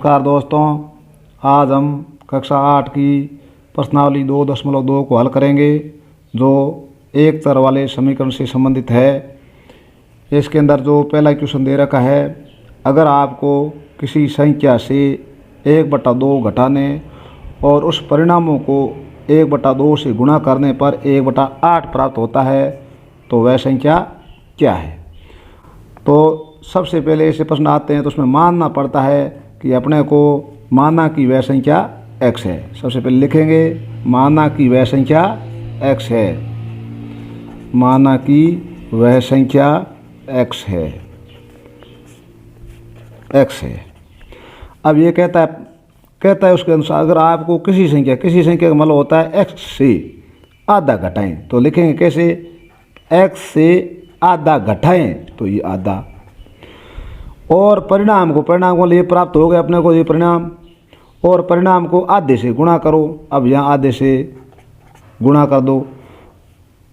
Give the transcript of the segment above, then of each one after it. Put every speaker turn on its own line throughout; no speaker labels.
नमस्कार दोस्तों, आज हम कक्षा 8 की प्रश्नावली 2.2 को हल करेंगे जो एक चर वाले समीकरण से संबंधित है। इसके अंदर जो पहला क्वेश्चन दे रखा है, अगर आपको किसी संख्या से 1/2 घटाने और उस परिणामों को 1/2 से गुणा करने पर 1/8 प्राप्त होता है तो वह संख्या क्या है। तो सबसे पहले ऐसे प्रश्न आते हैं तो उसमें मानना पड़ता है कि अपने को माना कि वह संख्या x है। सबसे पहले लिखेंगे माना कि वह संख्या x है, माना कि वह संख्या x है। अब ये कहता है उसके अनुसार अगर आपको किसी संख्या का मतलब होता है x से आधा घटाएं तो लिखेंगे कैसे, x से आधा घटाएं तो ये आधा, और परिणाम को लिए प्राप्त हो गया अपने को ये परिणाम, और परिणाम को आधे से गुणा करो। अब यहाँ आधे से गुणा कर दो,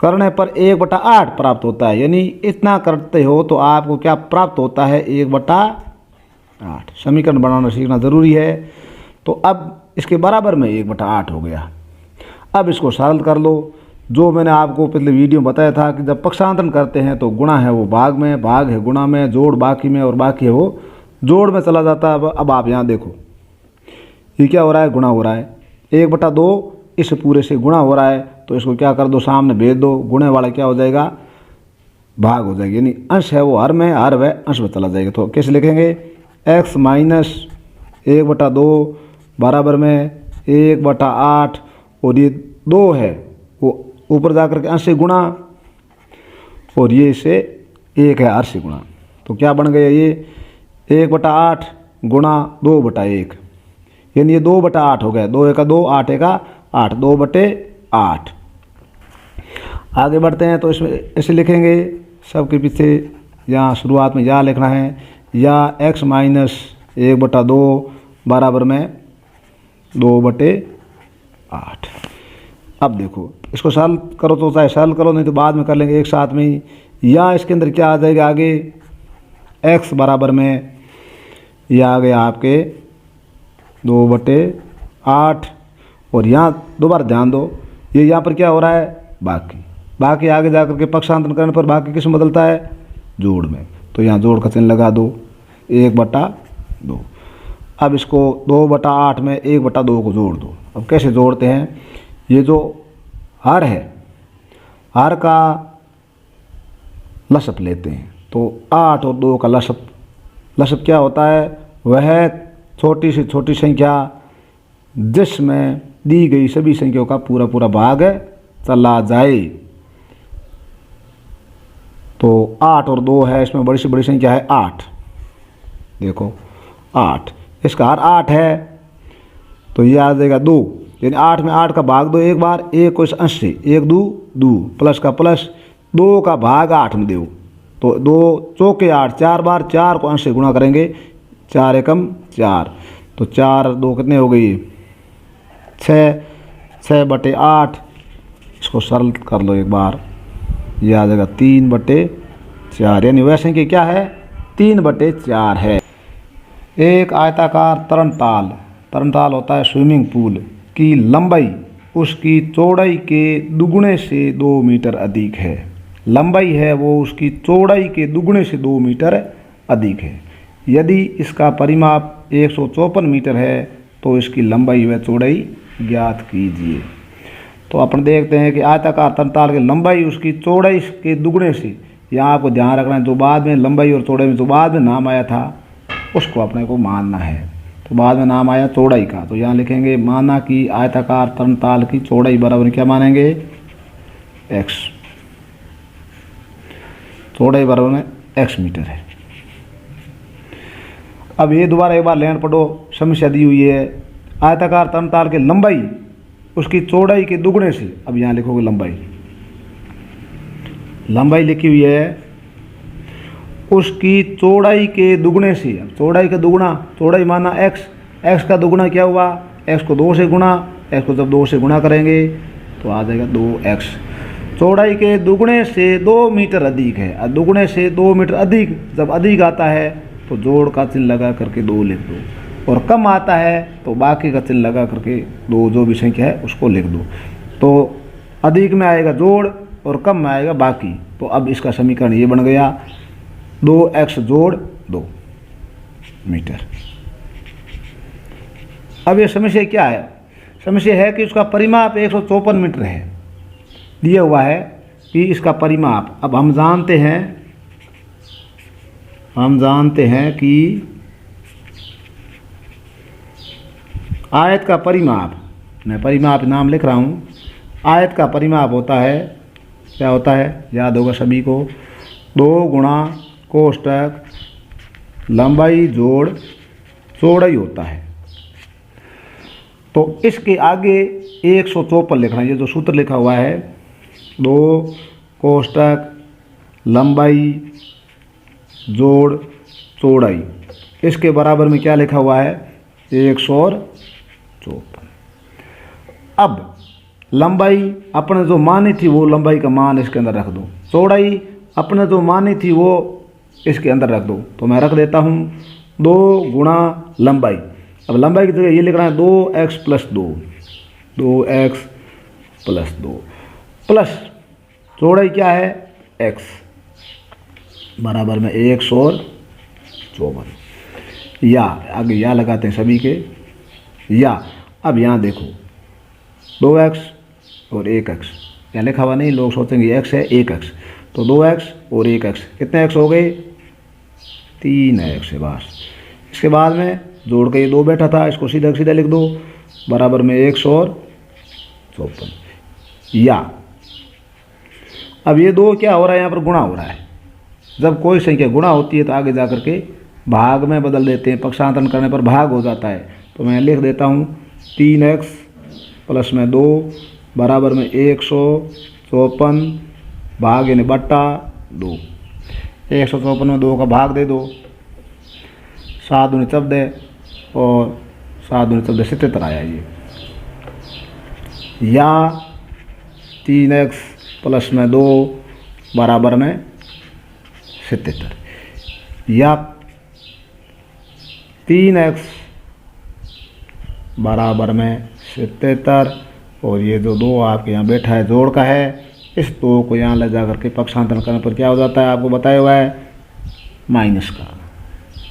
करने पर 1/8 प्राप्त होता है। यानी इतना करते हो तो आपको क्या प्राप्त होता है, 1/8। समीकरण बनाना सीखना ज़रूरी है। तो अब इसके बराबर में 1/8 हो गया। अब इसको सरल कर लो। जो मैंने आपको पिछले वीडियो में बताया था कि जब पक्षांतरण करते हैं तो गुणा है वो भाग में, भाग है गुणा में, जोड़ बाकी में और बाकी है वो जोड़ में चला जाता है। अब आप यहाँ देखो ये क्या हो रहा है, गुणा हो रहा है। 1/2 इस पूरे से गुणा हो रहा है तो इसको क्या कर दो, सामने भेज दो, गुणे वाला क्या हो जाएगा, भाग हो जाएगी। यानी अंश है वो हर में, हर वह अंश में चला जाएगा। तो कैसे लिखेंगे, x माइनस 1/2 बराबर में 1/8, और ये 2 है वो ऊपर जाकर के अंश से गुणा, और ये इसे 1 है हर से गुणा। तो क्या बन गया ये 1/8 गुणा 2/1, यानी ये 2/8 हो गया। 2 1 2, 8 1 8, 2/8। आगे बढ़ते हैं तो इसमें ऐसे लिखेंगे, सबके पीछे यहाँ शुरुआत में यहाँ लिखना है, या x माइनस 1/2 बराबर में 2/8। अब देखो इसको सरल करो तो चाहे सरल करो, नहीं तो बाद में कर लेंगे एक साथ में ही। या इसके अंदर क्या आ जाएगा आगे, x बराबर में यह आ गया आपके 2/8, और यहाँ दोबारा ध्यान दो ये यहाँ पर क्या हो रहा है, बाकी आगे जाकर के पक्षांतरण करने पर बाकी किस में बदलता है, जोड़ में। तो यहाँ जोड़ का चिन्ह लगा दो, 1/2। अब इसको 2/8 में 1/2 को जोड़ दो। अब कैसे जोड़ते हैं, ये जो हर है, हर का लसप लेते हैं तो 8 और 2 का लसप क्या होता है, वह छोटी से छोटी संख्या जिसमें दी गई सभी संख्याओं का पूरा भाग चला जाए। तो 8 और 2 है, इसमें बड़ी से बड़ी संख्या है 8। देखो 8, इसका हर 8 है तो ये आ जाएगा 2, यानी 8 में 8 का भाग दो एक बार, 1 को इस अंश से 1 2 2, प्लस का प्लस, 2 का भाग 8 में दो तो 2 चौके 8, 4 बार 4 को अंश से गुणा करेंगे, 4 एकम 4, तो 4 2 कितने हो गई, 6/8। इसको सरल कर लो एक बार, यह आ जाएगा 3/4, यानी वह संख्या क्या है, 3/4 है। एक आयताकार तरणताल होता है स्विमिंग पूल की लंबाई उसकी चौड़ाई के दुगुने से 2 मीटर अधिक है। लंबाई है वो उसकी चौड़ाई के दुगुने से 2 मीटर अधिक है। यदि इसका परिमाप 154 मीटर है तो इसकी लंबाई व चौड़ाई ज्ञात कीजिए। तो अपन देखते हैं कि आयताकार तरणताल की लंबाई उसकी चौड़ाई के दुगुने से, यहाँ आपको ध्यान रखना है जो बाद में लंबाई और चौड़ाई में जो बाद में नाम आया था उसको अपने को मानना है। तो बाद में नाम आया चौड़ाई का, तो यहाँ लिखेंगे माना कि आयताकार तरणताल की चौड़ाई बराबर क्या मानेंगे, x, चौड़ाई बराबर में x मीटर है। अब ये दोबारा एक बार लाइन पढ़ो, समस्या दी हुई है, आयताकार तरणताल की लंबाई उसकी चौड़ाई के दुगुने से, अब यहाँ लिखोगे लंबाई लिखी हुई है उसकी चौड़ाई के दुगुने से। चौड़ाई का दुगुना, चौड़ाई माना x का दुगुना क्या हुआ, x को 2 से गुणा, x को जब 2 से गुणा करेंगे तो आ जाएगा 2x। चौड़ाई के दुगुने से 2 मीटर अधिक है, और दुगुने से 2 मीटर अधिक, जब अधिक आता है तो जोड़ का चिन्ह लगा करके 2 लिख दो। और कम आता है तो बाकी का चिन्ह लगा करके दो जो भी संख्या है उसको लिख दो। तो अधिक में आएगा जोड़ और कम में आएगा बाकी। तो अब इसका समीकरण ये बन गया 2x जोड़ 2 मीटर। अब ये समस्या क्या है? समस्या है कि उसका परिमाप 154 मीटर है, दिया हुआ है कि इसका परिमाप। अब हम जानते हैं कि आयत का परिमाप, मैं परिमाप नाम लिख रहा हूँ, आयत का परिमाप होता है, क्या होता है याद होगा सभी को, 2 गुणा कोष्टक लंबाई जोड़ चौड़ाई होता है। तो इसके आगे 154 लिखना है, ये जो सूत्र लिखा हुआ है 2 कोष्टक लंबाई जोड़ चौड़ाई, इसके बराबर में क्या लिखा हुआ है 154। अब लंबाई अपने जो मानी थी वो लंबाई का मान इसके अंदर रख दो, चौड़ाई अपने जो मानी थी वो इसके अंदर रख दो। तो मैं रख देता हूँ 2 गुणा लंबाई। अब लंबाई की जगह ये लिखना है 2x plus 2, 2x plus 2 plus चौड़ाई क्या है x बराबर में 154। या आगे या लगाते हैं सभी के या। अब यहाँ देखो 2x और 1x, यहाँ लिखा हुआ नहीं, लोग सोचेंगे x है 1x, तो 2x और 1x कितने x हो गए 3x है बस। इसके बाद में जोड़ के ये 2 बैठा था, इसको सीधा सीधा लिख दो बराबर में 154 या। अब ये 2 क्या हो रहा है यहाँ पर गुणा हो रहा है। जब कोई संख्या गुणा होती है तो आगे जा कर के भाग में बदल देते हैं, पक्षांतरण करने पर भाग हो जाता है। तो मैं लिख देता हूँ 3x प्लस में 2 बराबर में 154 भाग यानी बट्टा 2। 154 में 2 का भाग दे दो, 7 दूनी 14 और 7 दूनी 14 77 आया ये। या 3x प्लस में 2 बराबर में 77 या 3x बराबर में 77 और ये जो 2 आपके यहाँ बैठा है जोड़ का है, इस 2 को यहाँ ले जा करके पक्षांतरण करने पर क्या हो जाता है आपको बताया हुआ है माइनस का।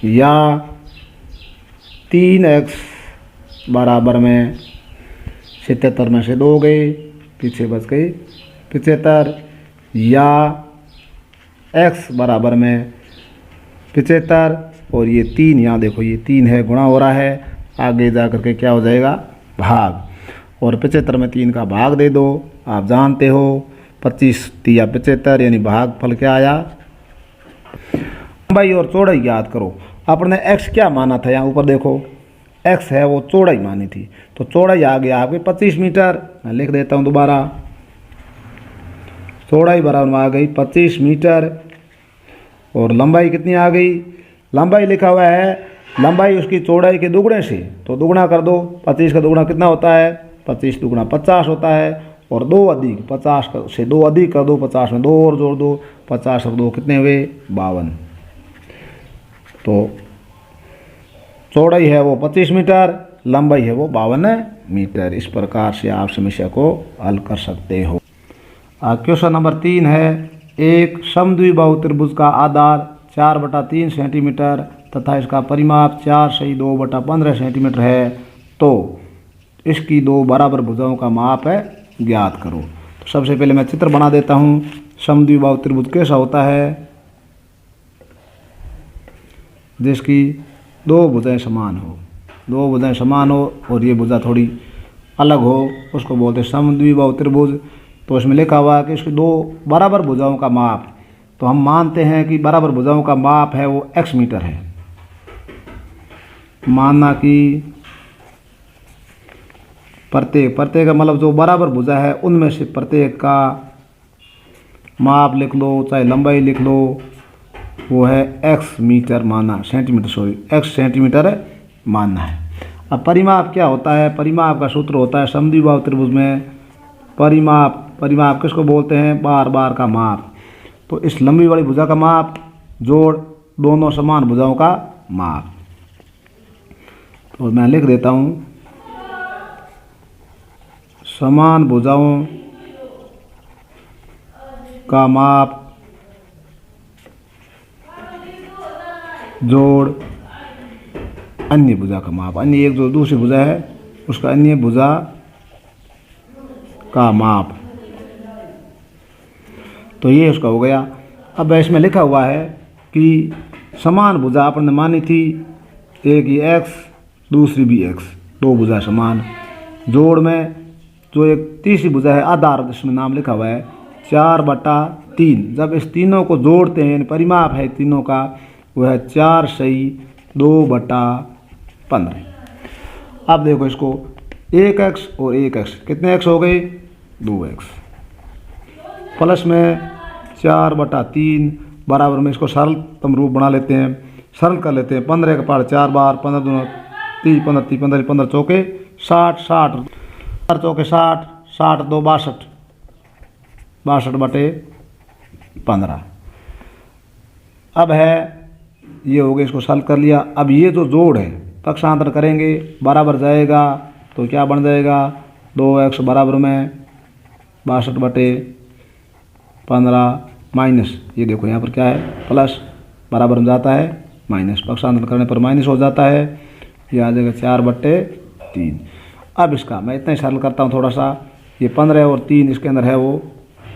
या 3x बराबर में 77 में से 2 गए, पीछे बच गई 75 या x बराबर में 75 और ये 3 यहाँ देखो ये 3 है गुणा हो रहा है, आगे जा करके क्या हो जाएगा भाग। और 75 में 3 का भाग दे दो, आप जानते हो 25 या 75 यानी भाग फल क्या आया। लंबाई और चौड़ाई याद करो, आपने x क्या माना था, यहाँ ऊपर देखो x है वो चौड़ाई मानी थी, तो चौड़ाई आ गया आपके 25 मीटर। मैं लिख देता हूँ दोबारा, चौड़ाई बराबर आ गई 25 मीटर और लंबाई कितनी आ गई, लंबाई लिखा हुआ है लंबाई उसकी चौड़ाई के दुगने से, तो दुगना कर दो, 25 का दुगना कितना होता है 25 दुगना 50 होता है और 2 अधिक 50 से 2 अधिक कर दो, 50 में 2 और जोड़ दो, 50 और 2 कितने हुए 52। तो चौड़ाई है वो 25 मीटर, लंबाई है वो 52 मीटर। इस प्रकार से आप समस्या को हल कर सकते हो। क्वेश्चन नंबर 3 है, एक समद्विबाहु त्रिभुज का आधार 4/3 सेंटीमीटर तथा इसका परिमाप 4/2/15 सेंटीमीटर है, तो इसकी 2 बराबर भुजाओं का माप है, ज्ञात करो। तो सबसे पहले मैं चित्र बना देता हूँ। समद्विबाहु त्रिभुज कैसा होता है, जिसकी 2 भुजाएं समान हो, 2 भुजाएं समान हो और ये भुजा थोड़ी अलग हो, उसको बोलते हैं समद्विबाहु त्रिभुज। तो इसमें लिखा हुआ है कि इसकी 2 बराबर भुजाओं का माप, तो हम मानते हैं कि बराबर भुजाओं का माप है वो x मीटर है। मानना कि प्रत्येक का मतलब जो बराबर भुजा है उनमें से प्रत्येक का माप लिख लो, चाहे लंबाई लिख लो, वो है x मीटर मानना, सेंटीमीटर सॉरी x सेंटीमीटर मानना है। अब परिमाप क्या होता है, परिमाप का सूत्र होता है समद्विबाहु त्रिभुज में परिमाप किसको बोलते हैं, बार का माप। तो इस लंबी वाली भुजा का माप जोड़ दोनों समान भुजाओं का माप। और मैं लिख देता हूँ समान भुजाओं का माप जोड़ अन्य भुजा का माप। अन्य एक जो दूसरी भुजा है उसका अन्य भुजा का माप। तो ये उसका हो गया। अब इसमें लिखा हुआ है कि समान भुजा अपन मानी थी, एक ये x दूसरी भी x, दो भुजा समान। जोड़ में जो एक तीसरी भुजा है आधार, इसमें नाम लिखा हुआ है 4/3। जब इस तीनों को जोड़ते हैं, परिमाप है तीनों का, वह 4 सही 2/15। अब देखो इसको 1x और 1x कितने x हो गए? 2x। प्लस में 4/3 बराबर में इसको सरलतम रूप बना लेते हैं, सरल कर लेते हैं। 15 का पार 4 बार, 15 दूना 30, 15 30 15 15 चौके 60, 60 4 चौके 60, 60 2 62, 62/15। अब है ये हो गया, इसको सरल कर लिया। अब ये जो जोड़ है पक्षांतर करेंगे, बराबर जाएगा तो क्या बन जाएगा? 2x बराबर में 62/15 माइनस, ये देखो यहाँ पर क्या है प्लस, बराबर में जाता है माइनस, पक्षांतर करने पर माइनस हो जाता है। ये आ जाएगा 4/3। अब इसका मैं इतना ही सरल करता हूँ थोड़ा सा। ये 15 और 3 इसके अंदर है वो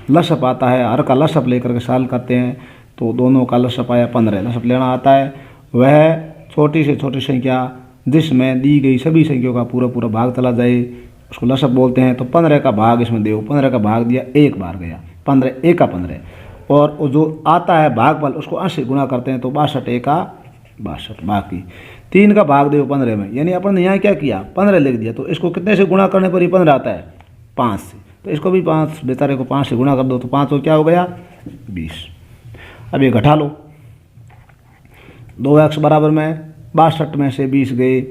लसअप आता है, हर का लसअप लेकर के सरल करते हैं तो दोनों का लसअप आया 15। लसअप लेना आता है वह छोटी से छोटी संख्या जिसमें दी गई सभी संख्याओं का पूरा पूरा भाग चला जाए उसको लसअप बोलते हैं। तो 15 का भाग इसमें दो, 15 का भाग दिया, एक बार गया 15, 1 का 15। और जो आता है भागफल उसको 80 से गुणा करते हैं तो 62, 1 का 62। बाकी 3 का भाग दो 15 में, यानी अपन ने यहाँ क्या किया 15 लिख दिया, तो इसको कितने से गुणा करने पर ये 15 आता है? 5 से। तो इसको भी 5 बेचारे को 5 से गुणा कर दो तो 5 और क्या हो गया? 20। अब ये घटा लो, 2x बराबर में 62 में से 20 गए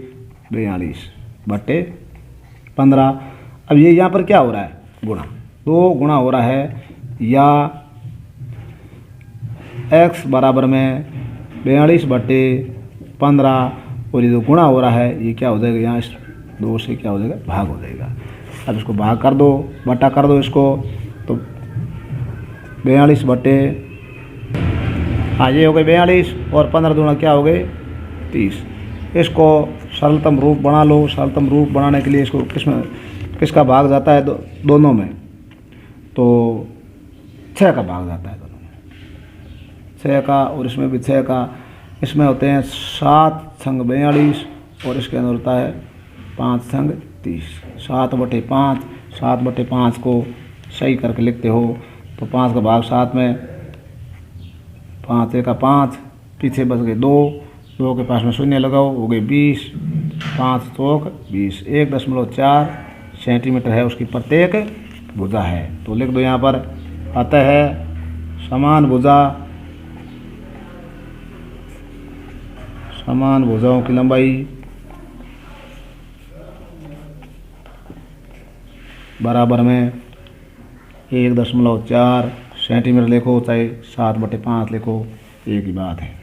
42/15। अब ये यहाँ पर क्या हो रहा है? गुणा, 2 गुणा हो रहा है, या x बराबर में 42/15 और ये जो गुणा हो रहा है ये क्या हो जाएगा? यहाँ इस 2 से क्या हो जाएगा? भाग हो जाएगा। अब इसको भाग कर दो, बटा कर दो इसको, तो 42 ये हो गए 42 और 15 दूना क्या हो गए? 30। इसको सरलतम रूप बना लो। सरलतम रूप बनाने के लिए इसको किसका भाग जाता है? दोनों में, तो 6 का भाग जाता है दोनों में, 6 का, और इसमें भी 6 का। इसमें होते हैं 7 संग 42 और इसके अंदर होता है 5 संग 30। 7/5, 7/5 को सही करके लिखते हो तो 5 का भाग 7 में, 5 1 का 5, पीछे बच गए 2, 2 के पास में शून्य लगाओ, हो गए 20, 5 चौक 20। 1.4 सेंटीमीटर है उसकी प्रत्येक भुजा है। तो लिख दो यहाँ पर, अतः समान भुजाओं की लंबाई बराबर में 1.4 सेंटीमीटर लिखो, चाहे 7/5 लिखो, एक ही बात है।